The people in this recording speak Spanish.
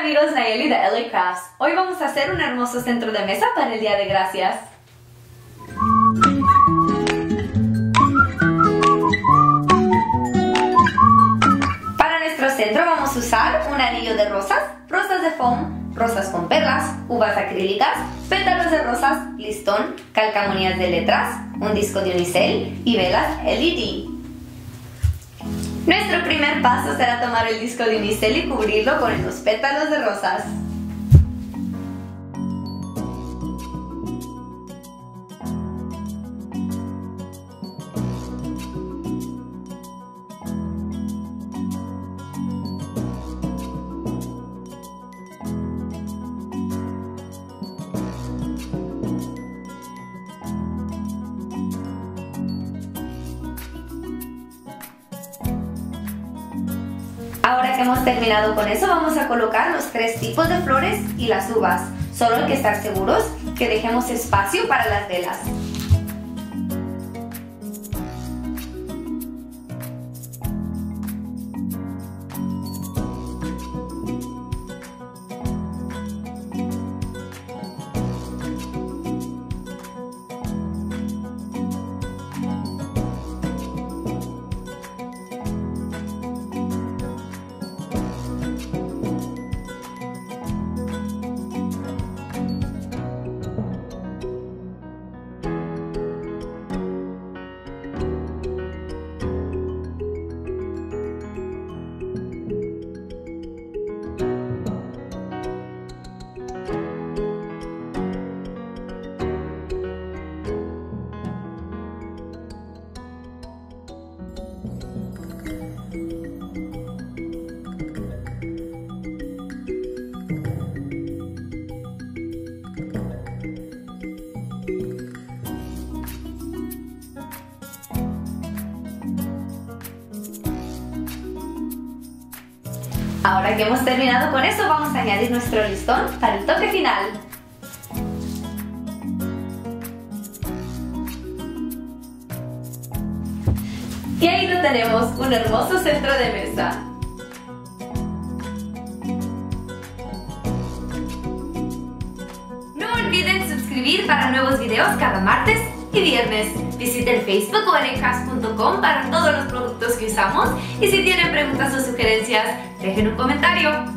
amigos, Nayeli de LA Crafts. Hoy vamos a hacer un hermoso centro de mesa para el Día de Gracias. Para nuestro centro vamos a usar un anillo de rosas, rosas de foam, rosas con perlas, uvas acrílicas, pétalos de rosas, listón, calcamonías de letras, un disco de unicel y velas LED. Nuestro primer paso será tomar el disco de unicel y cubrirlo con los pétalos de rosas. Ahora que hemos terminado con eso, vamos a colocar los 3 tipos de flores y las uvas. Solo hay que estar seguros que dejemos espacio para las velas. Ahora que hemos terminado con eso, vamos a añadir nuestro listón para el toque final. Y ahí lo tenemos, un hermoso centro de mesa. No olviden suscribir para nuevos videos cada martes y viernes. Visiten Facebook o lacrafts.com para todos los productos que usamos y si tienen preguntas o sugerencias, dejen un comentario.